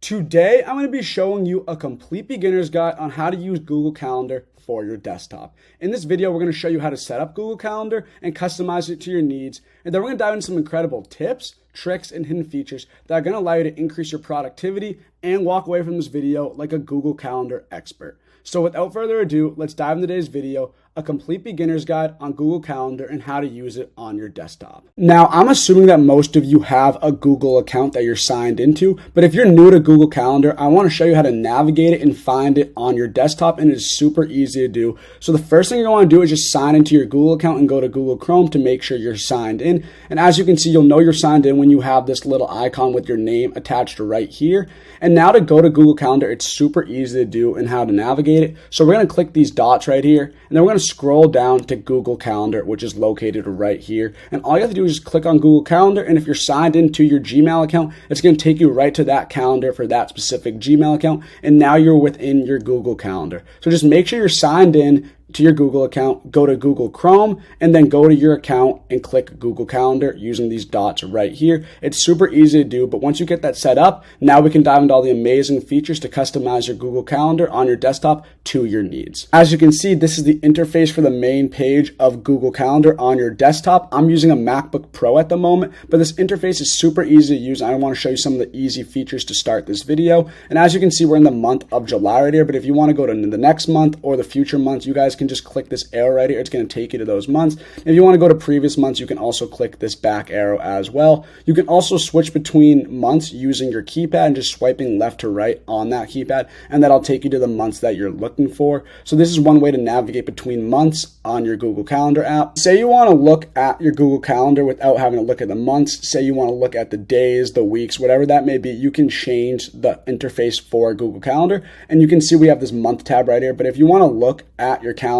Today, I'm going to be showing you a complete beginner's guide on how to use Google Calendar for your desktop. In this video, we're going to show you how to set up Google Calendar and customize it to your needs. And then we're going to dive into some incredible tips, tricks, and hidden features that are going to allow you to increase your productivity and walk away from this video like a Google Calendar expert. So without further ado, let's dive into today's video, a complete beginner's guide on Google Calendar and how to use it on your desktop. Now, I'm assuming that most of you have a Google account that you're signed into, but if you're new to Google Calendar, I want to show you how to navigate it and find it on your desktop, and it is super easy to do. So the first thing you want to do is just sign into your Google account and go to Google Chrome to make sure you're signed in. And as you can see, you'll know you're signed in when you have this little icon with your name attached right here. And now to go to Google Calendar, it's super easy to do and how to navigate it. So we're going to click these dots right here, and then we're going to scroll down to Google Calendar, which is located right here. And all you have to do is just click on Google Calendar, and if you're signed into your Gmail account, it's going to take you right to that calendar for that specific Gmail account, and now you're within your Google Calendar. So just make sure you're signed in to your Google account, go to Google Chrome, and then go to your account and click Google Calendar using these dots right here. It's super easy to do, but once you get that set up, now we can dive into all the amazing features to customize your Google Calendar on your desktop to your needs. As you can see, this is the interface for the main page of Google Calendar on your desktop. I'm using a MacBook Pro at the moment, but this interface is super easy to use. I want to show you some of the easy features to start this video. And as you can see, we're in the month of July right here, but if you want to go to the next month or the future months, you guys can just click this arrow right here. It's going to take you to those months. If you want to go to previous months, you can also click this back arrow as well. You can also switch between months using your keypad and just swiping left to right on that keypad, and that'll take you to the months that you're looking for. So this is one way to navigate between months on your Google Calendar app. Say you want to look at your Google Calendar without having to look at the months. Say you want to look at the days, the weeks, whatever that may be, you can change the interface for Google Calendar, and you can see we have this month tab right here. But if you want to look at your calendar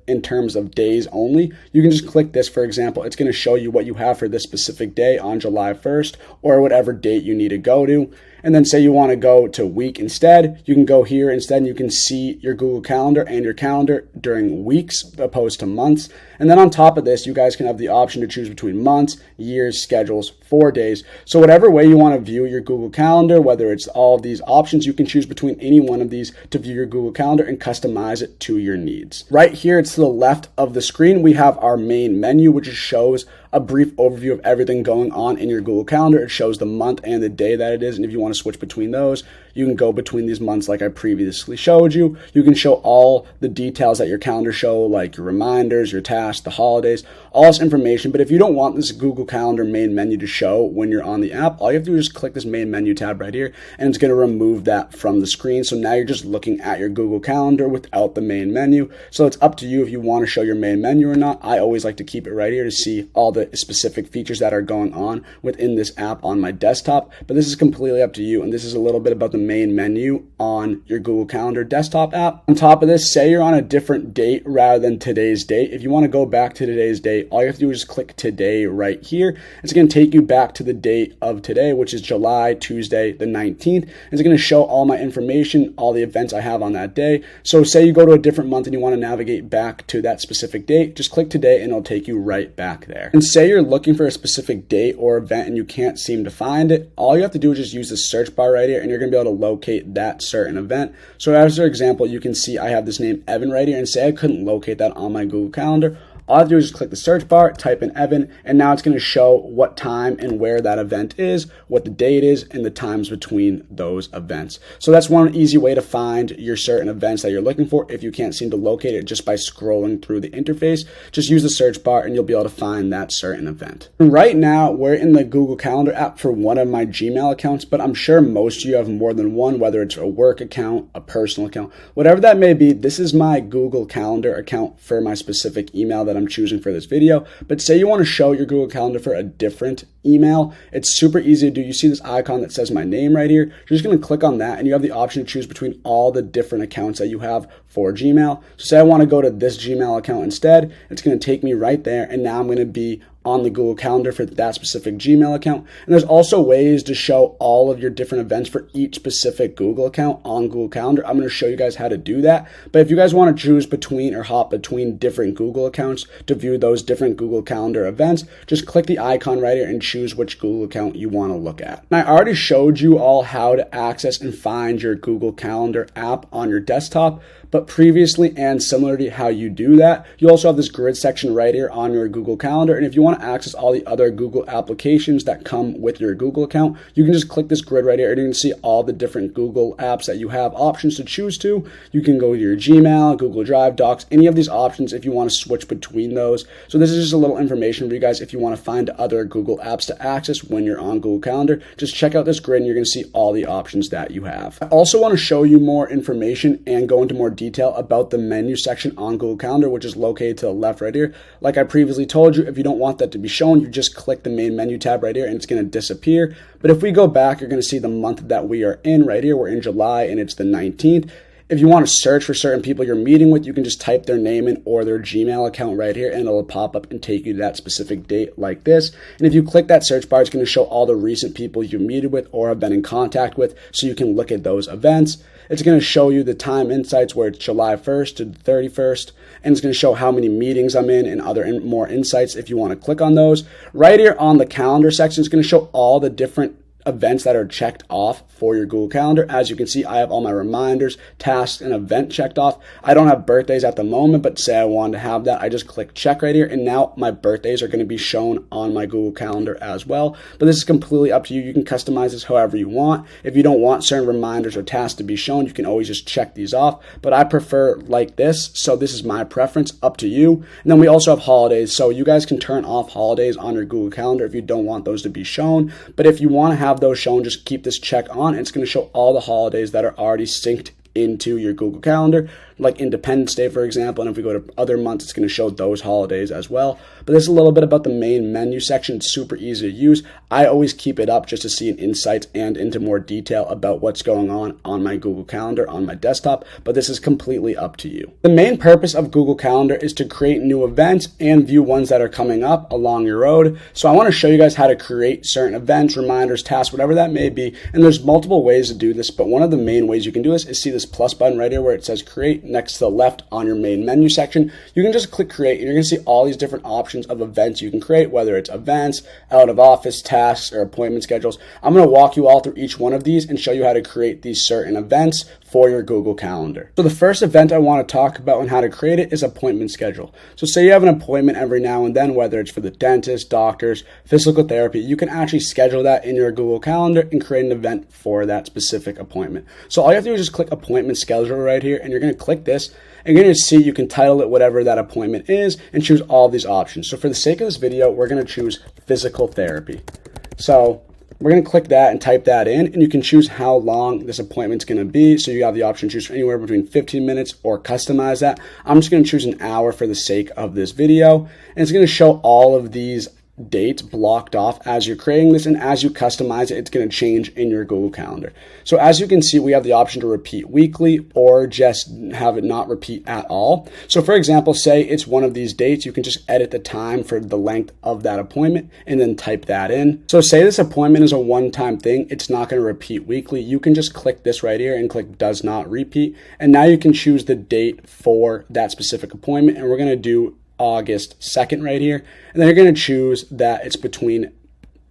in terms of days only, you can just click this. For example, it's going to show you what you have for this specific day on July 1st or whatever date you need to go to. And then say you want to go to week instead, you can go here instead and you can see your Google Calendar and your calendar during weeks opposed to months. And then on top of this, you guys can have the option to choose between months, years, schedules, 4 days. So whatever way you want to view your Google Calendar, whether it's all of these options, you can choose between any one of these to view your Google Calendar and customize it to your needs. Right here, it's to the left of the screen, we have our main menu, which just shows a brief overview of everything going on in your Google Calendar. It shows the month and the day that it is. And if you want to switch between those, you can go between these months like I previously showed you. You can show all the details that your calendar show, like your reminders, your tasks, the holidays, all this information. But if you don't want this Google Calendar main menu to show when you're on the app, all you have to do is just click this main menu tab right here, and it's going to remove that from the screen. So now you're just looking at your Google Calendar without the main menu. So it's up to you if you want to show your main menu or not. I always like to keep it right here to see all the specific features that are going on within this app on my desktop. But this is completely up to you, and this is a little bit about the main menu on your Google Calendar desktop app. On top of this, say you're on a different date rather than today's date. If you want to go back to today's date, all you have to do is click today right here. It's going to take you back to the date of today, which is July, Tuesday, the 19th. It's going to show all my information, all the events I have on that day. So say you go to a different month and you want to navigate back to that specific date, just click today and it'll take you right back there. And say you're looking for a specific date or event and you can't seem to find it, all you have to do is just use the search bar right here and you're going to be able to locate that certain event. So as an example, you can see I have this name Evan right here, and say I couldn't locate that on my Google Calendar. All I have to do is just click the search bar, type in Evan, and now it's going to show what time and where that event is, what the date is, and the times between those events. So that's one easy way to find your certain events that you're looking for if you can't seem to locate it just by scrolling through the interface. Just use the search bar and you'll be able to find that certain event. Right now, we're in the Google Calendar app for one of my Gmail accounts, but I'm sure most of you have more than one, whether it's a work account, a personal account, whatever that may be. This is my Google Calendar account for my specific email that I'm choosing for this video. But say you want to show your Google Calendar for a different email, it's super easy to do. You see this icon that says my name right here. You're just going to click on that and you have the option to choose between all the different accounts that you have for Gmail. So say I want to go to this Gmail account instead, it's going to take me right there, and now I'm going to be on the Google Calendar for that specific Gmail account. And there's also ways to show all of your different events for each specific Google account on Google Calendar. I'm going to show you guys how to do that. But if you guys want to choose between or hop between different Google accounts to view those different Google Calendar events, just click the icon right here and choose which Google account you want to look at. And I already showed you all how to access and find your Google Calendar app on your desktop, but previously and similar to how you do that, you also have this grid section right here on your Google Calendar. And if you want to access all the other Google applications that come with your Google account, you can just click this grid right here and you can see all the different Google apps that you have options to choose to. You can go to your Gmail, Google Drive, Docs, any of these options if you want to switch between those. So this is just a little information for you guys if you want to find other Google apps to access when you're on Google Calendar. Just check out this grid and you're going to see all the options that you have. I also want to show you more information and go into more detail about the menu section on Google Calendar, which is located to the left right here. Like I previously told you, if you don't want that to be shown, you just click the main menu tab right here and it's going to disappear. But if we go back, you're going to see the month that we are in right here. We're in July and it's the 19th. If you want to search for certain people you're meeting with, you can just type their name in or their Gmail account right here and it'll pop up and take you to that specific date like this. And if you click that search bar, it's going to show all the recent people you've meted with or have been in contact with, so you can look at those events. It's going to show you the time insights where it's July 1st to the 31st, and it's going to show how many meetings I'm in and other more insights if you want to click on those. Right here on the calendar section, it's going to show all the different events that are checked off for your Google Calendar. As you can see, I have all my reminders, tasks, and event checked off. I don't have birthdays at the moment, but say I wanted to have that, I just click check right here, and now my birthdays are going to be shown on my Google Calendar as well. But this is completely up to you. You can customize this however you want. If you don't want certain reminders or tasks to be shown, you can always just check these off. But I prefer like this, so this is my preference, up to you. And then we also have holidays, so you guys can turn off holidays on your Google Calendar if you don't want those to be shown. But if you want to have those shown, just keep this check on. It's going to show all the holidays that are already synced into your Google Calendar, like Independence Day, for example. And if we go to other months, it's going to show those holidays as well. But this is a little bit about the main menu section. It's super easy to use. I always keep it up just to see an insight and into more detail about what's going on my Google Calendar on my desktop, but this is completely up to you. The main purpose of Google Calendar is to create new events and view ones that are coming up along your road. So I want to show you guys how to create certain events, reminders, tasks, whatever that may be. And there's multiple ways to do this, but one of the main ways you can do this is see this plus button right here where it says create next to the left on your main menu section. You can just click create and you're going to see all these different options of events you can create, whether it's events, out of office, tasks, or appointment schedules. I'm going to walk you all through each one of these and show you how to create these certain events for your Google Calendar. So the first event I want to talk about and how to create it is appointment schedule. So say you have an appointment every now and then, whether it's for the dentist, doctors, physical therapy, you can actually schedule that in your Google Calendar and create an event for that specific appointment. So all you have to do is just click appointment schedule right here, and you're going to click this. And you're going to see you can title it whatever that appointment is and choose all these options. So for the sake of this video, we're going to choose physical therapy. So we're going to click that and type that in, and you can choose how long this appointment's going to be. So you have the option to choose anywhere between 15 minutes or customize that. I'm just going to choose an hour for the sake of this video, and it's going to show all of these dates blocked off as you're creating this, and as you customize it, it's going to change in your Google Calendar. So as you can see, we have the option to repeat weekly or just have it not repeat at all. So for example, say it's one of these dates, you can just edit the time for the length of that appointment and then type that in. So say this appointment is a one-time thing, it's not going to repeat weekly. You can just click this right here and click does not repeat, and now you can choose the date for that specific appointment, and we're going to do August 2nd right here. And then you're going to choose that it's between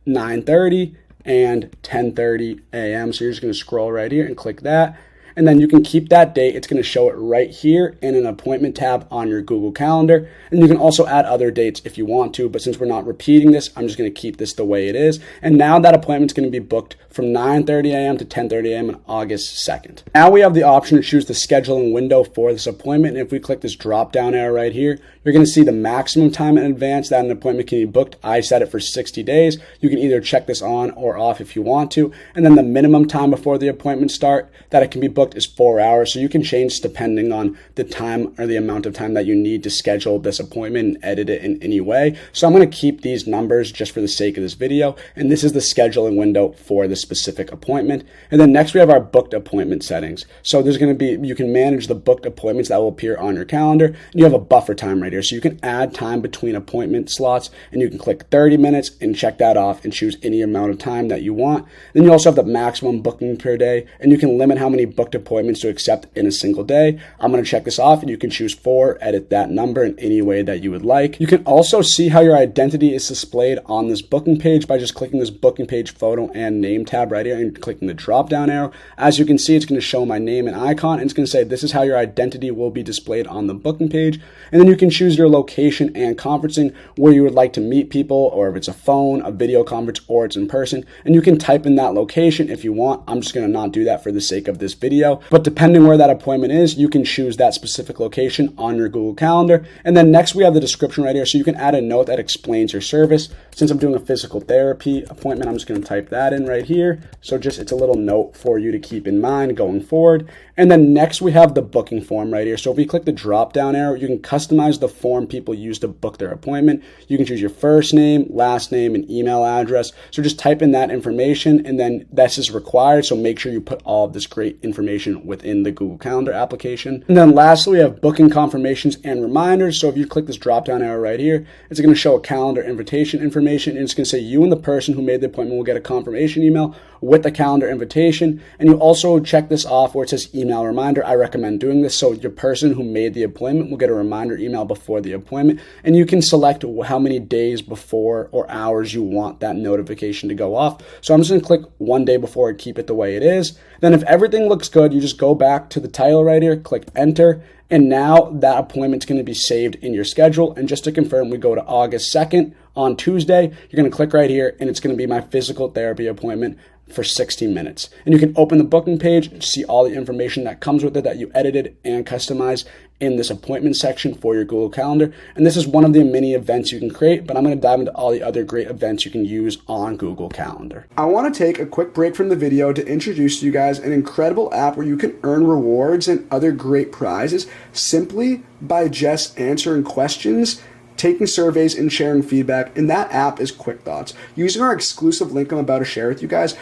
9:30 and 10:30 a.m. So you're just going to scroll right here and click that. And then you can keep that date. It's going to show it right here in an appointment tab on your Google Calendar. And you can also add other dates if you want to, but since we're not repeating this, I'm just going to keep this the way it is. And now that appointment's going to be booked from 9:30 a.m. to 10:30 a.m. on August 2nd. Now we have the option to choose the scheduling window for this appointment. And if we click this drop down arrow right here, you're going to see the maximum time in advance that an appointment can be booked. I set it for 60 days. You can either check this on or off if you want to. And then the minimum time before the appointment start that it can be booked. booked is 4 hours, so you can change depending on the time or the amount of time that you need to schedule this appointment and edit it in any way. So I'm going to keep these numbers just for the sake of this video, and this is the scheduling window for the specific appointment. And then next we have our booked appointment settings. So there's going to be, you can manage the booked appointments that will appear on your calendar, and you have a buffer time right here. So you can add time between appointment slots, and you can click 30 minutes and check that off and choose any amount of time that you want. Then you also have the maximum booking per day, and you can limit how many booked appointments to accept in a single day. I'm going to check this off, and you can choose 4, edit that number in any way that you would like. You can also see how your identity is displayed on this booking page by just clicking this booking page photo and name tab right here and clicking the drop down arrow. As you can see, it's going to show my name and icon, and it's going to say this is how your identity will be displayed on the booking page. And then you can choose your location and conferencing, where you would like to meet people, or if it's a phone, a video conference, or it's in person. And you can type in that location if you want. I'm just going to not do that for the sake of this video, but depending where that appointment is, you can choose that specific location on your Google Calendar. And then next we have the description right here, so you can add a note that explains your service. Since I'm doing a physical therapy appointment, I'm just going to type that in right here. So just, it's a little note for you to keep in mind going forward. And then next we have the booking form right here. So if we click the drop down arrow, you can customize the form people use to book their appointment. You can choose your first name, last name, and email address. So just type in that information, and then this is required. So make sure you put all of this great information within the Google Calendar application. And then lastly, we have booking confirmations and reminders. So if you click this drop down arrow right here, it's going to show a calendar invitation information, and it's going to say you and the person who made the appointment will get a confirmation email with the calendar invitation. And you also check this off where it says email reminder. I recommend doing this, so your person who made the appointment will get a reminder email before the appointment, and you can select how many days before or hours you want that notification to go off. So I'm just going to click 1 day before and keep it the way it is. Then if everything looks good, you just go back to the title right here, click enter, and now that appointment's going to be saved in your schedule. And just to confirm, we go to August 2nd on Tuesday. You're going to click right here, and it's going to be my physical therapy appointment for 60 minutes. And you can open the booking page and see all the information that comes with it that you edited and customized in this appointment section for your Google Calendar. And this is one of the many events you can create, but I'm going to dive into all the other great events you can use on Google Calendar. I want to take a quick break from the video to introduce to you guys an incredible app where you can earn rewards and other great prizes simply by just answering questions, taking surveys, and sharing feedback, and that app is Quick Thoughts. Using our exclusive link I'm about to share with you guys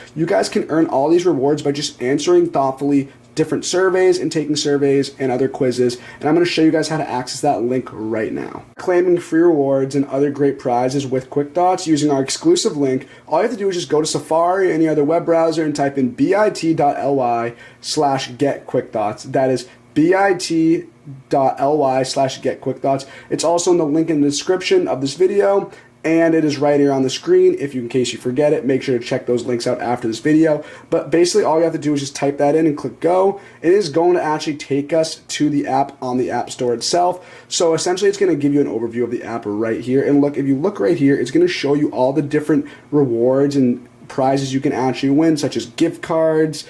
can earn all these rewards by just answering thoughtfully different surveys and taking surveys and other quizzes, and I'm going to show you guys how to access that link right now. Claiming free rewards and other great prizes with Quick Thoughts using our exclusive link, all you have to do is just go to Safari or any other web browser and type in bit.ly/getquickthoughts. That is bit.ly/getquickthoughts. It's also in the link in the description of this video, and it is right here on the screen. If you, in case you forget it, make sure to check those links out after this video. But basically all you have to do is just type that in and click go. It is going to actually take us to the app on the App Store itself. So essentially it's going to give you an overview of the app right here. And look, if you look right here, it's going to show you all the different rewards and prizes you can actually win, such as gift cards,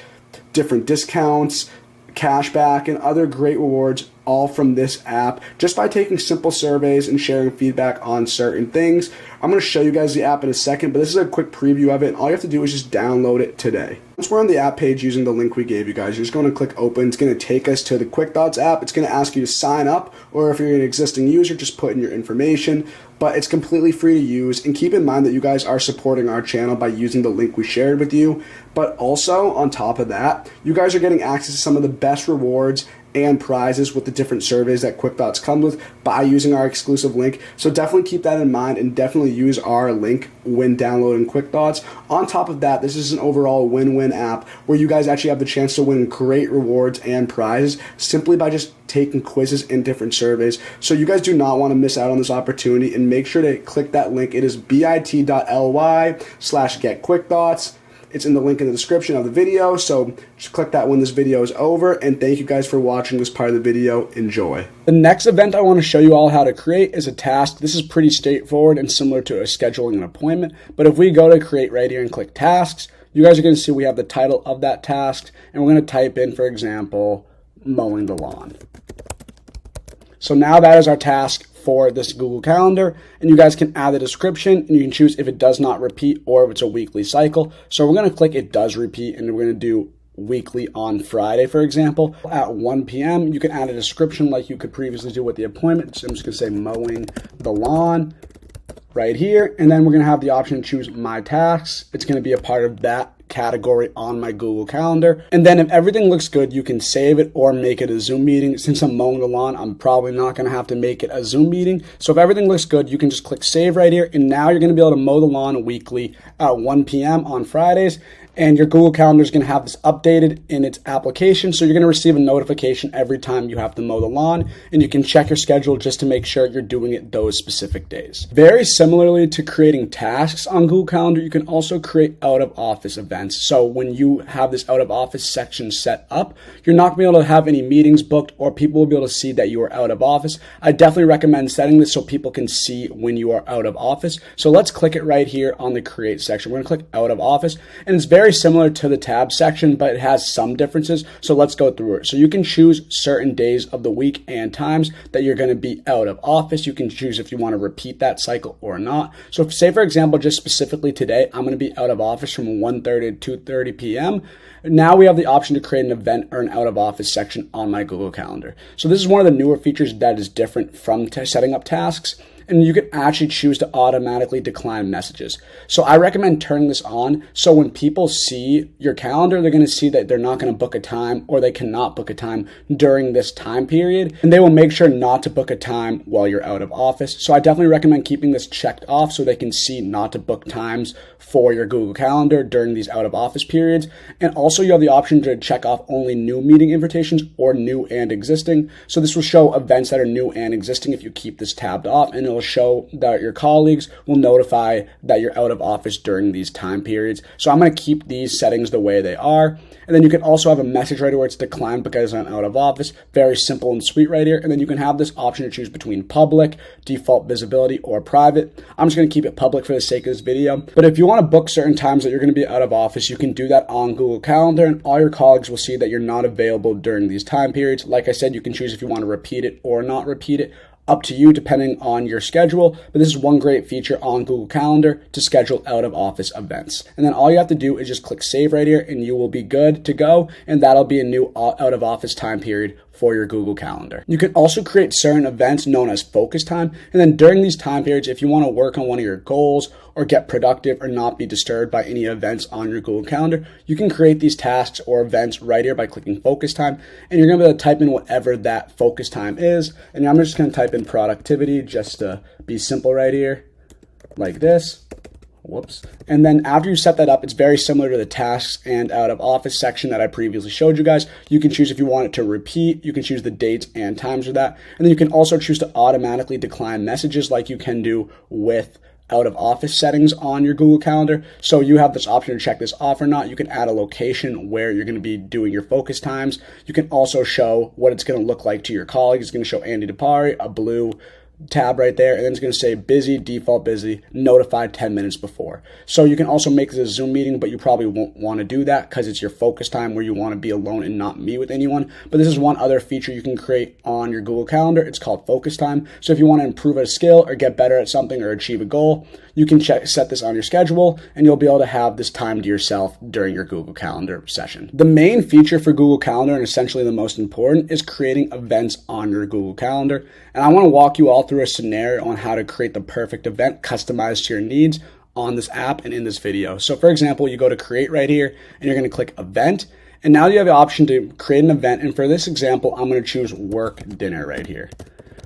different discounts, cashback, and other great rewards, all from this app, just by taking simple surveys and sharing feedback on certain things. I'm going to show you guys the app in a second, but this is a quick preview of it, and all you have to do is just download it today. Once we're on the app page using the link we gave you guys, you're just going to click open. It's going to take us to the Quick Thoughts app. It's going to ask you to sign up, or if you're an existing user, just put in your information, but it's completely free to use. And keep in mind that you guys are supporting our channel by using the link we shared with you, but also on top of that, you guys are getting access to some of the best rewards and prizes with the different surveys that Quick Thoughts comes with by using our exclusive link. So definitely keep that in mind and definitely use our link when downloading Quick Thoughts. On top of that, this is an overall win-win app where you guys actually have the chance to win great rewards and prizes simply by just taking quizzes and different surveys. So you guys do not want to miss out on this opportunity, and make sure to click that link. It is bit.ly/getquickthoughts. It's in the link in the description of the video, so just click that when this video is over, and thank you guys for watching this part of the video. Enjoy. The next event I want to show you all how to create is a task. This is pretty straightforward and similar to scheduling an appointment, but if we go to create right here and click tasks, you guys are going to see we have the title of that task, and we're going to type in, for example, mowing the lawn. So now that is our task for this Google Calendar, and you guys can add the description, and you can choose if it does not repeat or if it's a weekly cycle. So we're going to click it does repeat, and we're going to do weekly on Friday, for example. At 1 p.m., you can add a description like you could previously do with the appointment. So I'm just going to say mowing the lawn right here. And then we're going to have the option to choose my tasks. It's going to be a part of that category on my Google Calendar. And then if everything looks good, you can save it or make it a Zoom meeting. Since I'm mowing the lawn, I'm probably not going to have to make it a Zoom meeting. So if everything looks good, you can just click save right here. And now you're going to be able to mow the lawn weekly at 1 p.m. on Fridays. And your Google Calendar is going to have this updated in its application. So you're going to receive a notification every time you have to mow the lawn, and you can check your schedule just to make sure you're doing it those specific days. Very similarly to creating tasks on Google Calendar, you can also create out of office events. So when you have this out of office section set up, you're not going to be able to have any meetings booked, or people will be able to see that you are out of office. I definitely recommend setting this so people can see when you are out of office. So let's click it right here on the create section. We're going to click out of office, and it's very similar to the tab section, but it has some differences. So let's go through it. So you can choose certain days of the week and times that you're going to be out of office. You can choose if you want to repeat that cycle or not. So if, say for example, just specifically today, I'm going to be out of office from 1:30 to 2:30 p.m. Now we have the option to create an event or an out of office section on my Google Calendar. So this is one of the newer features that is different from setting up tasks. And you can actually choose to automatically decline messages. So I recommend turning this on so when people see your calendar, they're going to see that they're not going to book a time, or they cannot book a time during this time period. And they will make sure not to book a time while you're out of office. So I definitely recommend keeping this checked off so they can see not to book times for your Google Calendar during these out of office periods. And also you have the option to check off only new meeting invitations or new and existing. So this will show events that are new and existing if you keep this tabbed off, and it'll show that your colleagues will notify that you're out of office during these time periods. So I'm going to keep these settings the way they are. And then you can also have a message right here where it's declined because I'm out of office. Very simple and sweet right here. And then you can have this option to choose between public, default visibility, or private. I'm just going to keep it public for the sake of this video. But if you want to book certain times that you're going to be out of office, you can do that on Google Calendar, and all your colleagues will see that you're not available during these time periods. Like I said, you can choose if you want to repeat it or not repeat it. Up to you depending on your schedule, but this is one great feature on Google Calendar to schedule out of office events. And then all you have to do is just click save right here, and you will be good to go, and that'll be a new out of office time period for your Google Calendar. You can also create certain events known as focus time, and then during these time periods, if you want to work on one of your goals or get productive or not be disturbed by any events on your Google Calendar, you can create these tasks or events right here by clicking focus time, and you're going to be able to type in whatever that focus time is. And I'm just going to type in productivity just to be simple right here, like this. Whoops. And then after you set that up, it's very similar to the tasks and out of office section that I previously showed you guys. You can choose if you want it to repeat. You can choose the dates and times for that. And then you can also choose to automatically decline messages like you can do with out of office settings on your Google Calendar. So you have this option to check this off or not. You can add a location where you're going to be doing your focus times. You can also show what it's going to look like to your colleagues. It's going to show Andy DePari, a blue tab right there, and then it's going to say busy, default busy, notified 10 minutes before. So you can also make this a Zoom meeting, but you probably won't want to do that because it's your focus time where you want to be alone and not meet with anyone. But this is one other feature you can create on your Google Calendar. It's called focus time. So if you want to improve a skill or get better at something or achieve a goal, you can set this on your schedule, and you'll be able to have this time to yourself during your Google Calendar session. The main feature for Google Calendar, and essentially the most important, is creating events on your Google Calendar. And I want to walk you all through a scenario on how to create the perfect event customized to your needs on this app and in this video. So for example, you go to create right here, and you're going to click event. And now you have the option to create an event. And for this example, I'm going to choose work dinner right here.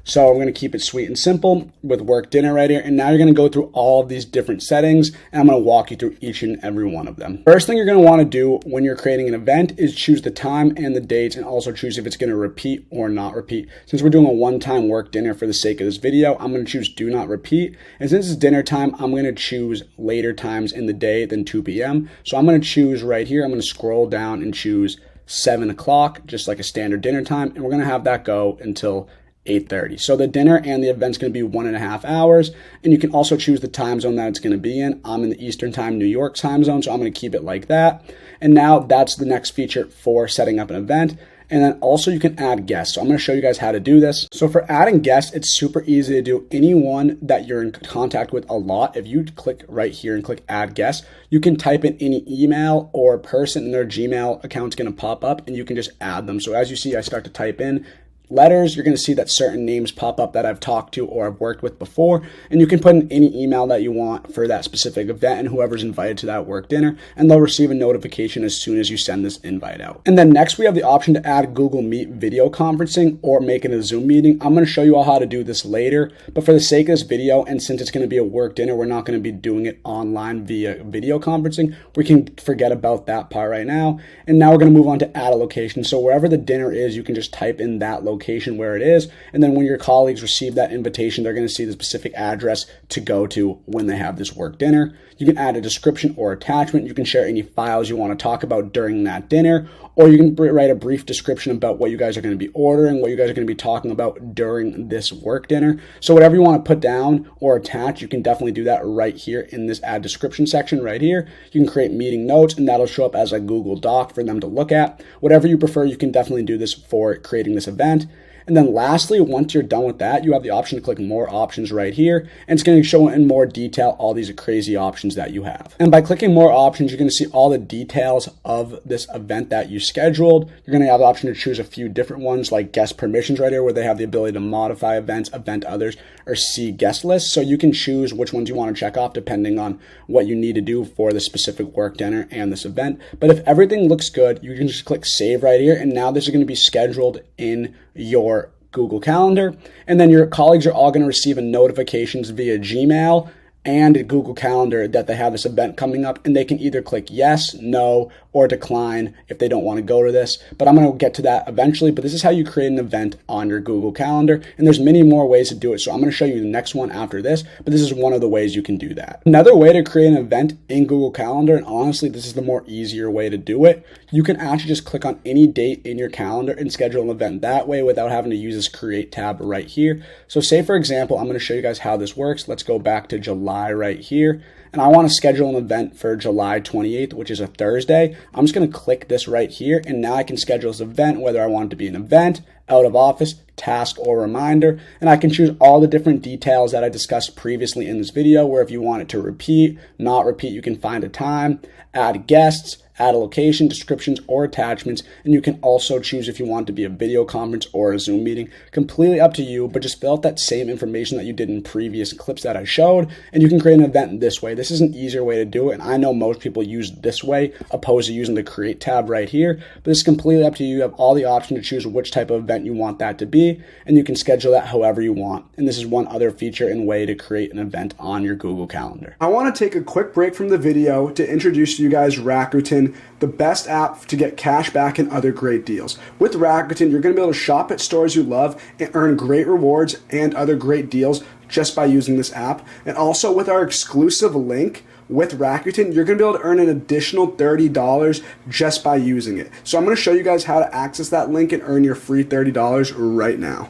So I'm going to keep it sweet and simple with work dinner right here. And now you're going to go through all of these different settings, and I'm going to walk you through each and every one of them. First thing you're going to want to do when you're creating an event is choose the time and the dates, and also choose if it's going to repeat or not repeat. Since we're doing a one-time work dinner for the sake of this video, I'm going to choose do not repeat. And since it's dinner time, I'm going to choose later times in the day than 2 p.m. So I'm going to choose right here. I'm going to scroll down and choose 7 o'clock, just like a standard dinner time. And we're going to have that go until 8:30. So the dinner and the event's going to be 1.5 hours. And you can also choose the time zone that it's going to be in. I'm in the Eastern time, New York time zone, so I'm going to keep it like that. And now that's the next feature for setting up an event. And then also you can add guests. So I'm going to show you guys how to do this. So for adding guests, it's super easy to do. Anyone that you're in contact with a lot, if you click right here and click add guests, you can type in any email or person and their Gmail account's going to pop up and you can just add them. So as you see, I start to type in letters, you're going to see that certain names pop up that I've talked to or I've worked with before, and you can put in any email that you want for that specific event and whoever's invited to that work dinner, and they'll receive a notification as soon as you send this invite out. And then next we have the option to add Google Meet video conferencing or make it a Zoom meeting. I'm going to show you all how to do this later, but for the sake of this video, and since it's going to be a work dinner, we're not going to be doing it online via video conferencing. We can forget about that part right now. And now we're going to move on to add a location. So wherever the dinner is, you can just type in that location where it is, and then when your colleagues receive that invitation, they're going to see the specific address to go to when they have this work dinner. You can add a description or attachment. You can share any files you want to talk about during that dinner, or you can write a brief description about what you guys are going to be ordering, what you guys are going to be talking about during this work dinner. So whatever you want to put down or attach, you can definitely do that right here in this add description section right here. You can create meeting notes and that'll show up as a Google Doc for them to look at. Whatever you prefer, you can definitely do this for creating this event. And then lastly, once you're done with that, you have the option to click more options right here, and it's going to show in more detail all these crazy options that you have. And by clicking more options, you're going to see all the details of this event that you scheduled. You're going to have the option to choose a few different ones like guest permissions right here, where they have the ability to modify events, event others, or see guest lists. So you can choose which ones you want to check off depending on what you need to do for the specific work dinner and this event. But if everything looks good, you can just click save right here, and now this is going to be scheduled in your Google Calendar, and then your colleagues are all going to receive a notifications via Gmail and Google Calendar that they have this event coming up, and they can either click yes, no, or decline if they don't want to go to this. But I'm going to get to that eventually, but this is how you create an event on your Google Calendar, and there's many more ways to do it. So I'm going to show you the next one after this, but this is one of the ways you can do that. Another way to create an event in Google Calendar, and honestly, this is the more easier way to do it, you can actually just click on any date in your calendar and schedule an event that way without having to use this create tab right here. So say for example, I'm going to show you guys how this works. Let's go back to July right here. And I want to schedule an event for July 28th, which is a Thursday. I'm just going to click this right here, and now I can schedule this event, whether I want it to be an event, out of office, task, or reminder. And I can choose all the different details that I discussed previously in this video, where if you want it to repeat, not repeat, you can find a time, add guests, add a location, descriptions, or attachments, and you can also choose if you want it to be a video conference or a Zoom meeting. Completely up to you, but just fill out that same information that you did in previous clips that I showed, and you can create an event this way. This is an easier way to do it, and I know most people use this way opposed to using the create tab right here, but it's completely up to you. You have all the option to choose which type of event you want that to be, and you can schedule that however you want. And this is one other feature and way to create an event on your Google Calendar. I want to take a quick break from the video to introduce to you guys Rakuten, the best app to get cash back and other great deals. With Rakuten, you're going to be able to shop at stores you love and earn great rewards and other great deals just by using this app. And also with our exclusive link with Rakuten, you're going to be able to earn an additional $30 just by using it. So I'm going to show you guys how to access that link and earn your free $30 right now.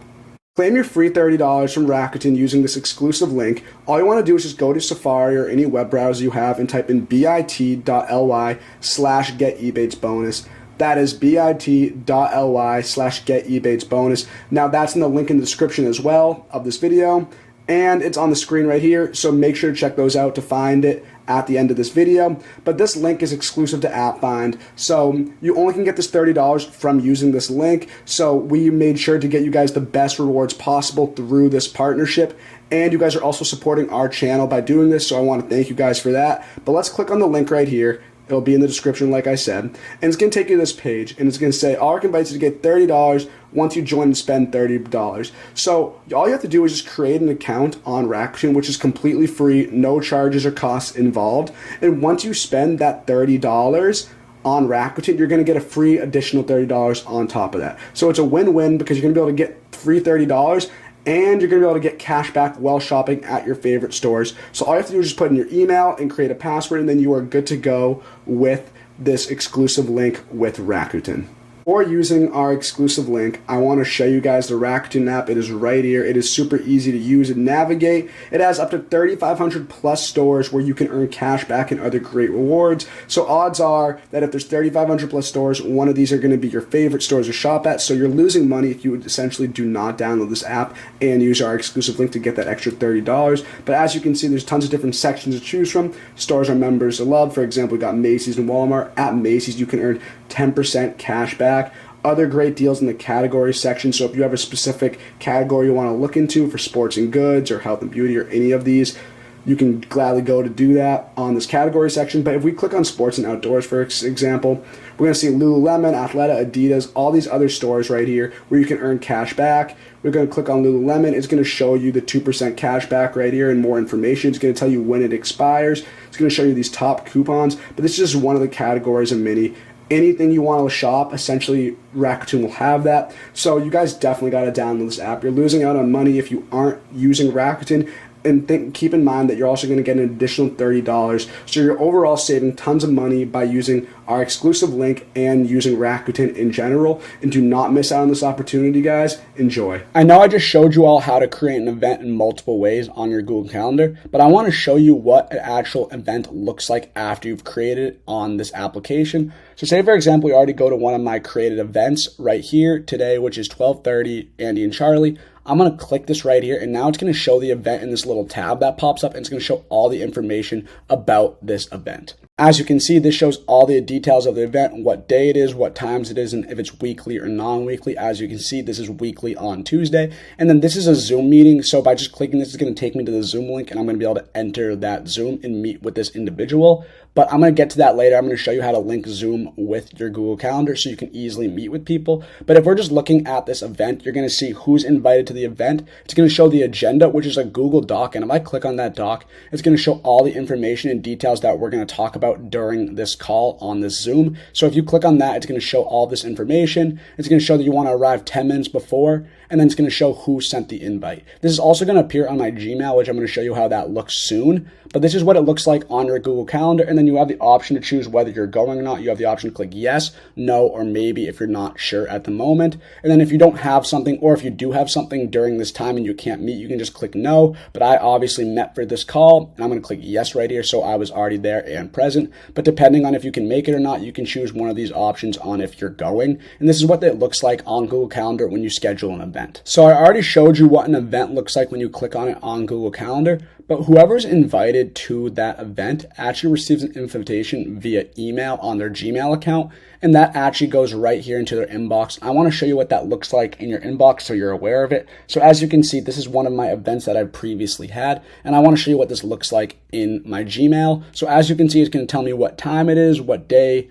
Claim your free $30 from Rakuten using this exclusive link. All you want to do is just go to Safari or any web browser you have and type in bit.ly/getebates bonus. That is bit.ly/getebates bonus. Now that's in the link in the description as well of this video, and it's on the screen right here, so make sure to check those out to find it at the end of this video. But this link is exclusive to AppFind, so you only can get this $30 from using this link. So we made sure to get you guys the best rewards possible through this partnership, and you guys are also supporting our channel by doing this, so I want to thank you guys for that. But let's click on the link right here. It'll be in the description, like I said, and it's going to take you to this page, and it's going to say, ARC invites you to get $30 once you join and spend $30. So all you have to do is just create an account on Rakuten, which is completely free, no charges or costs involved. And once you spend that $30 on Rakuten, you're going to get a free additional $30 on top of that. So it's a win-win because you're going to be able to get free $30, and you're going to be able to get cash back while shopping at your favorite stores. So all you have to do is just put in your email and create a password, and then you are good to go with this exclusive link with Rakuten. before using our exclusive link, I want to show you guys the Rakuten app. It is right here. It is super easy to use and navigate. It has up to 3,500 plus stores where you can earn cash back and other great rewards. So odds are that if there's 3,500 plus stores, one of these are going to be your favorite stores to shop at. So you're losing money if you essentially do not download this app and use our exclusive link to get that extra $30. But as you can see, there's tons of different sections to choose from. Stores our members love. For example, we got Macy's and Walmart. At Macy's, you can earn 10% cash back. Other great deals in the category section. So if you have a specific category you want to look into for sports and goods or health and beauty or any of these, you can gladly go to do that on this category section. But if we click on sports and outdoors, for example, we're going to see Lululemon, Athleta, Adidas, all these other stores right here where you can earn cash back. We're going to click on Lululemon. It's going to show you the 2% cash back right here and more information. It's going to tell you when it expires. It's going to show you these top coupons. But this is just one of the categories of many. Anything you want to shop, essentially Rakuten will have that. So you guys definitely got to download this app. You're losing out on money if you aren't using Rakuten. And keep in mind that you're also going to get an additional $30. So you're overall saving tons of money by using our exclusive link and using Rakuten in general. And do not miss out on this opportunity, guys. Enjoy. I know I just showed you all how to create an event in multiple ways on your Google Calendar, but I want to show you what an actual event looks like after you've created it on this application. So say, for example, we already go to one of my created events right here today, which is 12:30, Andy and Charlie. I'm going to click this right here, and now it's going to show the event in this little tab that pops up, and it's going to show all the information about this event. As you can see, this shows all the details of the event, what day it is, what times it is, and if it's weekly or non-weekly. As you can see, this is weekly on Tuesday. And then this is a Zoom meeting. So by just clicking this, it's going to take me to the Zoom link, and I'm going to be able to enter that Zoom and meet with this individual. But I'm going to get to that later. I'm going to show you how to link Zoom with your Google Calendar so you can easily meet with people. But if we're just looking at this event, you're going to see who's invited to the event. It's going to show the agenda, which is a Google Doc. And if I click on that doc, it's going to show all the information and details that we're going to talk about during this call on this Zoom. So if you click on that, it's going to show all this information. It's going to show that you want to arrive 10 minutes before, and then it's going to show who sent the invite. This is also going to appear on my Gmail, which I'm going to show you how that looks soon. But this is what it looks like on your Google Calendar. And then you have the option to choose whether you're going or not. You have the option to click yes, no, or maybe if you're not sure at the moment. And then if you don't have something, or if you do have something during this time and you can't meet, you can just click no. But I obviously met for this call, and I'm going to click yes right here. So I was already there and present. But depending on if you can make it or not, you can choose one of these options on if you're going. And this is what it looks like on Google Calendar when you schedule an event. So I already showed you what an event looks like when you click on it on Google Calendar. But whoever's invited to that event actually receives an invitation via email on their Gmail account, and that actually goes right here into their inbox. I want to show you what that looks like in your inbox so you're aware of it. So as you can see, this is one of my events that I've previously had, and I want to show you what this looks like in my Gmail. So as you can see, it's going to tell me what time it is, what day,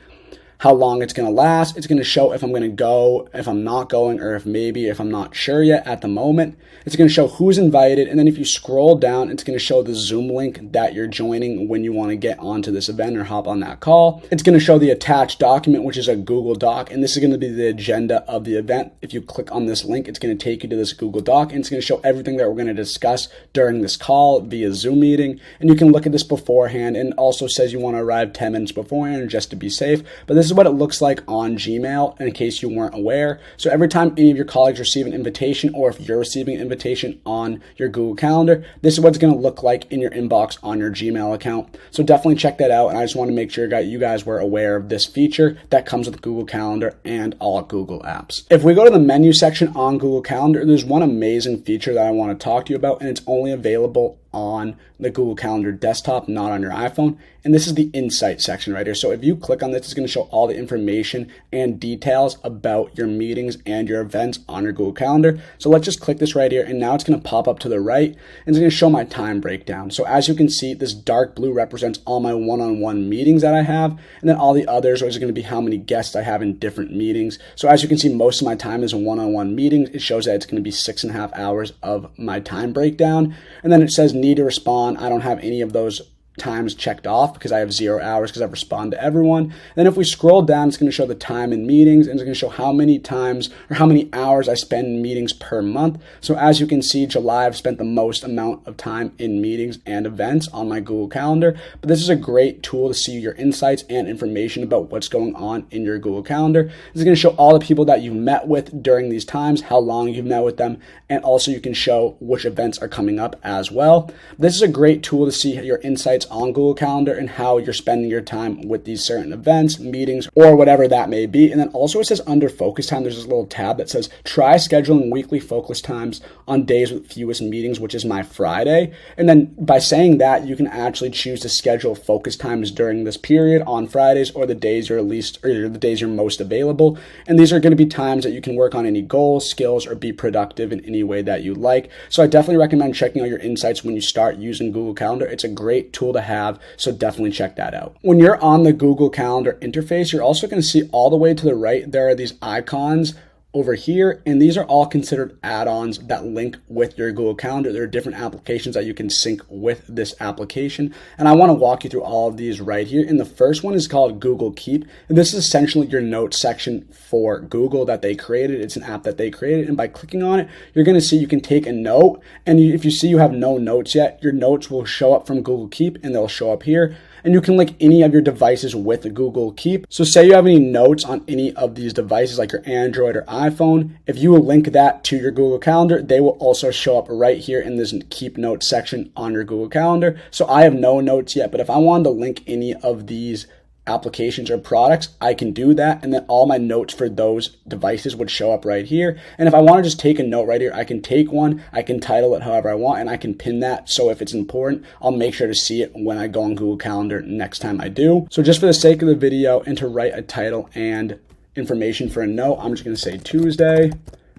how long it's going to last. It's going to show if I'm going to go, if I'm not going, or if I'm not sure yet at the moment. It's going to show who's invited. And then if you scroll down, it's going to show the Zoom link that you're joining when you want to get onto this event or hop on that call. It's going to show the attached document, which is a Google Doc. And this is going to be the agenda of the event. If you click on this link, it's going to take you to this Google Doc, and it's going to show everything that we're going to discuss during this call via Zoom meeting. And you can look at this beforehand, and it also says you want to arrive 10 minutes beforehand just to be safe. But this is what it looks like on Gmail, in case you weren't aware. So every time any of your colleagues receive an invitation, or if you're receiving an invitation on your Google Calendar, this is what it's going to look like in your inbox on your Gmail account. So definitely check that out. And I just want to make sure you guys were aware of this feature that comes with Google Calendar and all Google apps. If we go to the menu section on Google Calendar, there's one amazing feature that I want to talk to you about, and it's only available on the Google Calendar desktop, not on your iPhone. And this is the Insight section right here. So if you click on this, it's going to show all the information and details about your meetings and your events on your Google Calendar. So let's just click this right here, and now it's going to pop up to the right, and it's going to show my time breakdown. So as you can see, this dark blue represents all my one-on-one meetings that I have, and then all the others are going to be how many guests I have in different meetings. So as you can see, most of my time is in one-on-one meetings. It shows that it's going to be 6.5 hours of my time breakdown. And then it says need to respond. I don't have any of those times checked off because I have 0 hours because I've responded to everyone. Then if we scroll down, it's going to show the time in meetings, and it's going to show how many times or how many hours I spend in meetings per month. So as you can see, July, I've spent the most amount of time in meetings and events on my Google Calendar. But this is a great tool to see your insights and information about what's going on in your Google Calendar. This is going to show all the people that you've met with during these times, how long you've met with them, and also you can show which events are coming up as well. This is a great tool to see your insights on Google Calendar and how you're spending your time with these certain events, meetings, or whatever that may be. And then also it says under focus time, there's this little tab that says try scheduling weekly focus times on days with fewest meetings, which is my Friday. And then by saying that, you can actually choose to schedule focus times during this period on Fridays or the days you're least, or the days you're most available. And these are going to be times that you can work on any goals, skills, or be productive in any way that you like. So I definitely recommend checking out your insights when you start using Google Calendar. It's a great tool to have, so definitely check that out. When you're on the Google Calendar interface, you're also going to see all the way to the right, there are these icons over here, and these are all considered add-ons that link with your Google Calendar. There are different applications that you can sync with this application, and I want to walk you through all of these right here. And the first one is called Google Keep, and this is essentially your notes section for Google that they created. It's an app that they created, and by clicking on it, you're going to see you can take a note, and if you see you have no notes yet, your notes will show up from Google Keep, and they'll show up here. And you can link any of your devices with Google Keep. So say you have any notes on any of these devices like your Android or iPhone, if you will link that to your Google Calendar, they will also show up right here in this Keep Notes section on your Google Calendar. So I have no notes yet, but if I wanted to link any of these applications or products, I can do that, and then all my notes for those devices would show up right here. And if I want to just take a note right here, I can take one, I can title it however I want, and I can pin that, so if it's important, I'll make sure to see it when I go on Google Calendar next time I do. So just for the sake of the video and to write a title and information for a note, I'm just going to say Tuesday,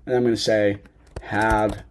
and I'm going to say have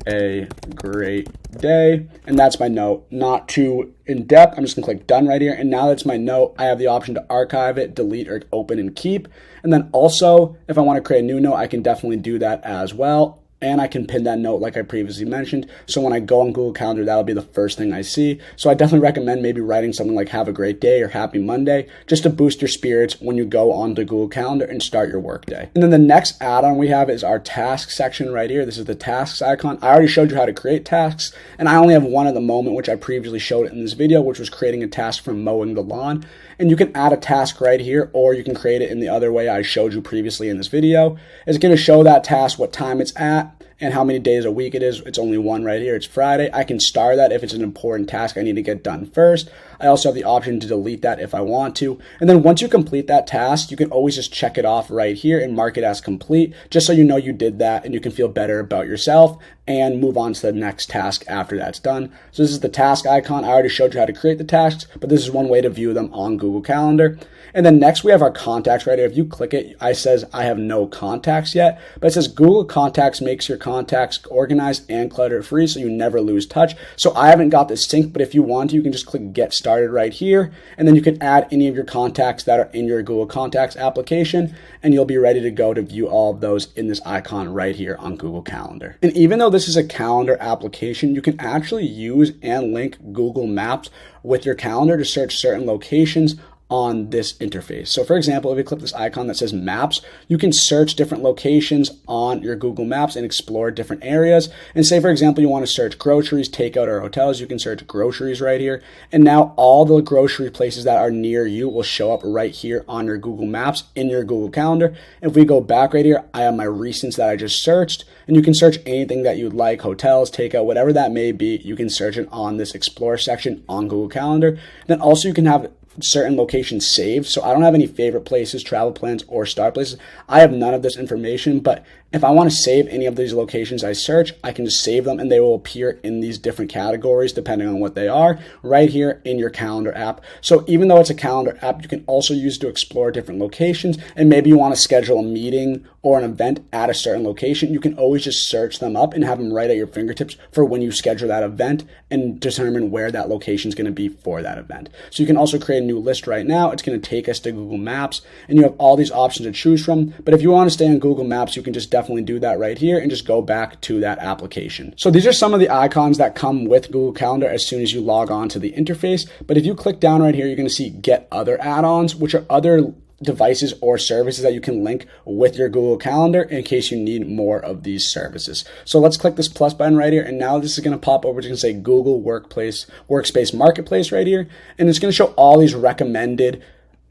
a great day, and that's my note. Not too in depth. I'm just gonna click done right here, and now that's my note. I have the option to archive it, delete, or open and keep. And then also, if I want to create a new note, I can definitely do that as well. And I can pin that note like I previously mentioned. So when I go on Google Calendar, that'll be the first thing I see. So I definitely recommend maybe writing something like have a great day or happy Monday, just to boost your spirits when you go on to Google Calendar and start your workday. And then the next add-on we have is our tasks section right here. This is the tasks icon. I already showed you how to create tasks, and I only have one at the moment, which I previously showed in this video, which was creating a task for mowing the lawn. And you can add a task right here, or you can create it in the other way I showed you previously in this video. It's going to show that task, what time it's at, and how many days a week it is. It's only one right here. It's Friday. I can star that if it's an important task I need to get done first. I also have the option to delete that if I want to. And then once you complete that task, you can always just check it off right here and mark it as complete, just so you know you did that and you can feel better about yourself and move on to the next task after that's done. So this is the task icon. I already showed you how to create the tasks, but this is one way to view them on Google Calendar. And then next we have our contacts right here. If you click it, it says I have no contacts yet, but it says Google Contacts makes your contacts organized and clutter free, so you never lose touch. So I haven't got this synced, but if you want to, you can just click get started right here, and then you can add any of your contacts that are in your Google Contacts application, and you'll be ready to go to view all of those in this icon right here on Google Calendar. And even though this is a calendar application, you can actually use and link Google Maps with your calendar to search certain locations on this interface. So for example, if you click this icon that says maps, you can search different locations on your Google Maps and explore different areas. And say, for example, you want to search groceries, takeout, or hotels, you can search groceries right here. And now all the grocery places that are near you will show up right here on your Google Maps in your Google Calendar. If we go back right here, I have my recents that I just searched, and you can search anything that you'd like, hotels, takeout, whatever that may be, you can search it on this explore section on Google Calendar. And then also you can have certain locations saved. So I don't have any favorite places, travel plans, or star places. I have none of this information, but if I want to save any of these locations I search, I can just save them and they will appear in these different categories depending on what they are right here in your calendar app. So even though it's a calendar app, you can also use it to explore different locations, and maybe you want to schedule a meeting or an event at a certain location. You can always just search them up and have them right at your fingertips for when you schedule that event and determine where that location is going to be for that event. So you can also create a new list right now, it's going to take us to Google Maps, and you have all these options to choose from. But if you want to stay on Google Maps, you can just definitely do that right here and just go back to that application. So these are some of the icons that come with Google Calendar as soon as you log on to the interface. But if you click down right here, you're going to see Get Other Add-ons, which are other devices or services that you can link with your Google Calendar in case you need more of these services. So let's click this plus button right here, and now this is going to pop over. It's going to say Google Workspace Marketplace right here, and it's going to show all these recommended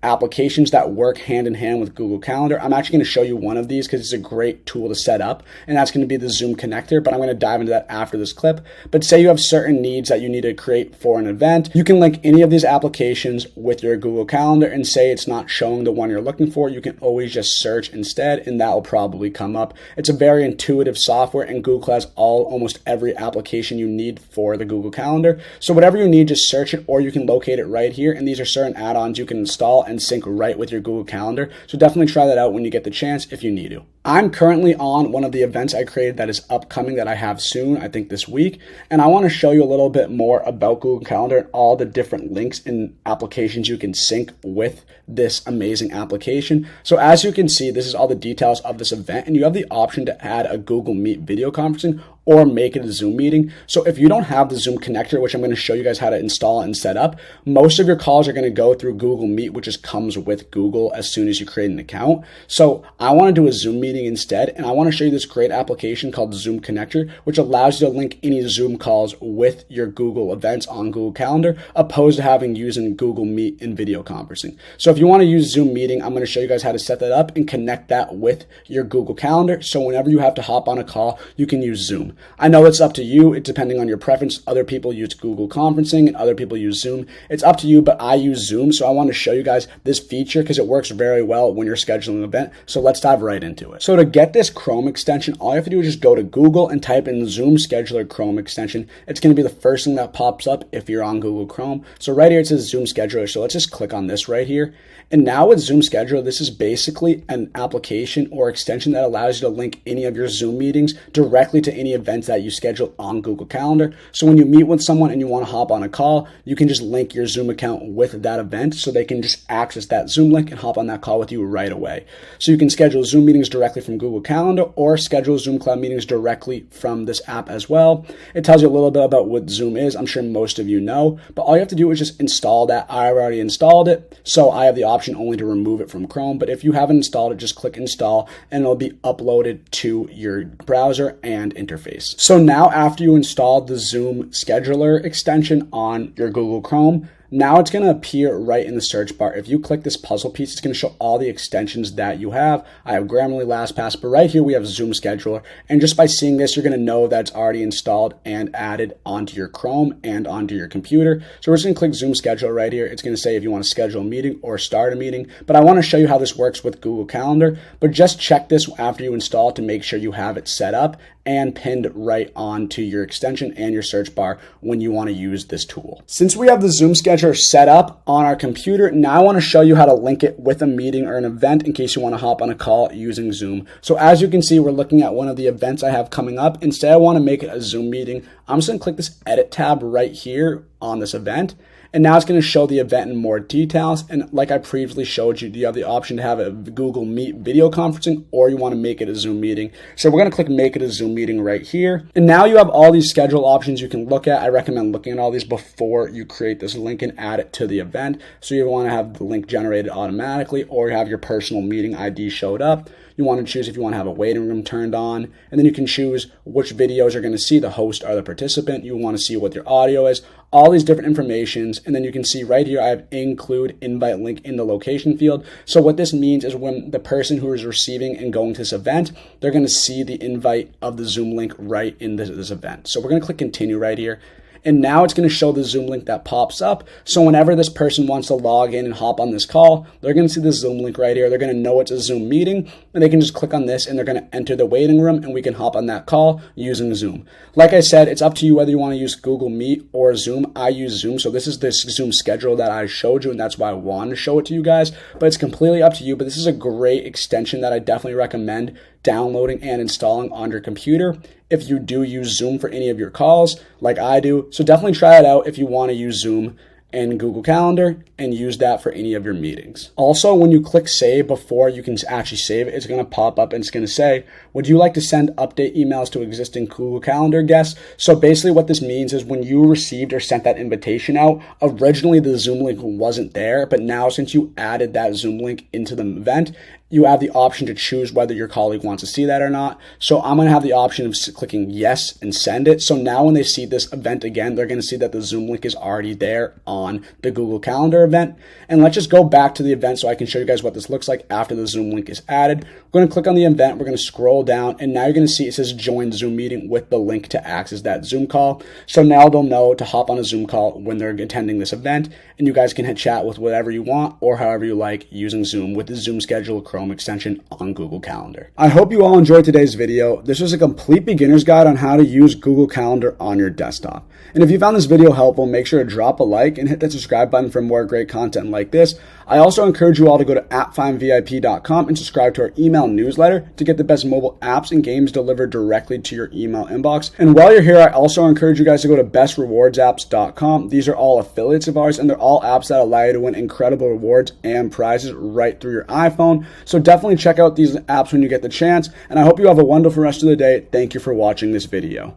applications that work hand in hand with Google Calendar. I'm actually going to show you one of these because it's a great tool to set up, and that's going to be the Zoom connector, but I'm going to dive into that after this clip. But say you have certain needs that you need to create for an event, you can link any of these applications with your Google Calendar, and say it's not showing the one you're looking for, you can always just search instead, and that will probably come up. It's a very intuitive software, and Google has almost every application you need for the Google Calendar. So whatever you need, just search it, or you can locate it right here, and these are certain add-ons you can install and sync right with your Google Calendar. So definitely try that out when you get the chance if you need to. I'm currently on one of the events I created that is upcoming that I have soon, I think this week. And I want to show you a little bit more about Google Calendar and all the different links and applications you can sync with this amazing application. So as you can see, this is all the details of this event, and you have the option to add a Google Meet video conferencing or make it a Zoom meeting. So if you don't have the Zoom connector, which I'm going to show you guys how to install and set up, most of your calls are going to go through Google Meet, which just comes with Google as soon as you create an account. So I want to do a Zoom meeting instead, and I want to show you this great application called Zoom Connector, which allows you to link any Zoom calls with your Google events on Google Calendar, opposed to having using Google Meet in video conferencing. So if you want to use Zoom meeting, I'm going to show you guys how to set that up and connect that with your Google Calendar. So whenever you have to hop on a call, you can use Zoom. I know it's up to you. It's depending on your preference. Other people use Google conferencing and other people use Zoom. It's up to you, but I use Zoom. So I want to show you guys this feature because it works very well when you're scheduling an event. So let's dive right into it. So to get this Chrome extension, all you have to do is just go to Google and type in Zoom Scheduler Chrome extension. It's going to be the first thing that pops up if you're on Google Chrome. So right here, it says Zoom Scheduler. So let's just click on this right here. And now with Zoom Scheduler, this is basically an application or extension that allows you to link any of your Zoom meetings directly to any events that you schedule on Google Calendar. So when you meet with someone and you want to hop on a call, you can just link your Zoom account with that event so they can just access that Zoom link and hop on that call with you right away. So you can schedule Zoom meetings directly from Google Calendar or schedule Zoom Cloud meetings directly from this app as well. It tells you a little bit about what Zoom is. I'm sure most of you know, but all you have to do is just install that. I already installed it, so I have the option only to remove it from Chrome. But if you haven't installed it, just click install and it'll be uploaded to your browser and interface. So now after you install the Zoom Scheduler extension on your Google Chrome, now it's going to appear right in the search bar. If you click this puzzle piece, it's going to show all the extensions that you have. I have Grammarly, LastPass, but right here we have Zoom Scheduler. And just by seeing this, you're going to know that it's already installed and added onto your Chrome and onto your computer. So we're just going to click Zoom Scheduler right here. It's going to say if you want to schedule a meeting or start a meeting. But I want to show you how this works with Google Calendar. But just check this after you install to make sure you have it set up and pinned right onto your extension and your search bar when you want to use this tool. Since we have the Zoom Scheduler set up on our computer, now I want to show you how to link it with a meeting or an event in case you want to hop on a call using Zoom. So as you can see, we're looking at one of the events I have coming up. Instead, I want to make it a Zoom meeting. I'm just going to click this edit tab right here on this event. And now it's going to show the event in more details. And like I previously showed you have the option to have a Google Meet video conferencing, or you want to make it a Zoom meeting. So we're going to click make it a Zoom meeting right here. And now you have all these schedule options you can look at. I recommend looking at all these before you create this link and add it to the event. So you want to have the link generated automatically, or have your personal meeting ID showed up. You want to choose if you want to have a waiting room turned on, and then you can choose which videos you're going to see, the host or the participant. You want to see what your audio is, all these different informations. And then you can see right here, I have include invite link in the location field. So what this means is when the person who is receiving and going to this event, they're going to see the invite of the Zoom link right in this event. So we're going to click continue right here. And now it's going to show the Zoom link that pops up. So whenever this person wants to log in and hop on this call, they're going to see the Zoom link right here. They're going to know it's a Zoom meeting, and they can just click on this and they're going to enter the waiting room, and we can hop on that call using Zoom. Like I said, it's up to you whether you want to use Google Meet or Zoom. I use Zoom. So this is this Zoom schedule that I showed you, and that's why I wanted to show it to you guys. But it's completely up to you. But this is a great extension that I definitely recommend downloading and installing on your computer if you do use Zoom for any of your calls like I do. So definitely try it out if you want to use Zoom. in Google Calendar and use that for any of your meetings. Also, when you click save before you can actually save it, it's going to pop up and it's going to say, would you like to send update emails to existing Google Calendar guests? So basically what this means is when you received or sent that invitation out, originally the Zoom link wasn't there, but now since you added that Zoom link into the event, you have the option to choose whether your colleague wants to see that or not. So I'm going to have the option of clicking yes and send it. So now when they see this event again, they're going to see that the Zoom link is already there on the Google Calendar event. And let's just go back to the event so I can show you guys what this looks like after the Zoom link is added. We're going to click on the event. We're going to scroll down and now you're going to see it says join Zoom meeting with the link to access that Zoom call. So now they'll know to hop on a Zoom call when they're attending this event and you guys can chat with whatever you want or however you like using Zoom with the Zoom schedule Chrome extension on Google Calendar. I hope you all enjoyed today's video. This was a complete beginner's guide on how to use Google Calendar on your desktop. And if you found this video helpful, make sure to drop a like and hit that subscribe button for more great content like this. I also encourage you all to go to AppFindVIP.com and subscribe to our email newsletter to get the best mobile apps and games delivered directly to your email inbox. And while you're here, I also encourage you guys to go to BestRewardsApps.com. These are all affiliates of ours and they're all apps that allow you to win incredible rewards and prizes right through your iPhone. So definitely check out these apps when you get the chance. And I hope you have a wonderful rest of the day. Thank you for watching this video.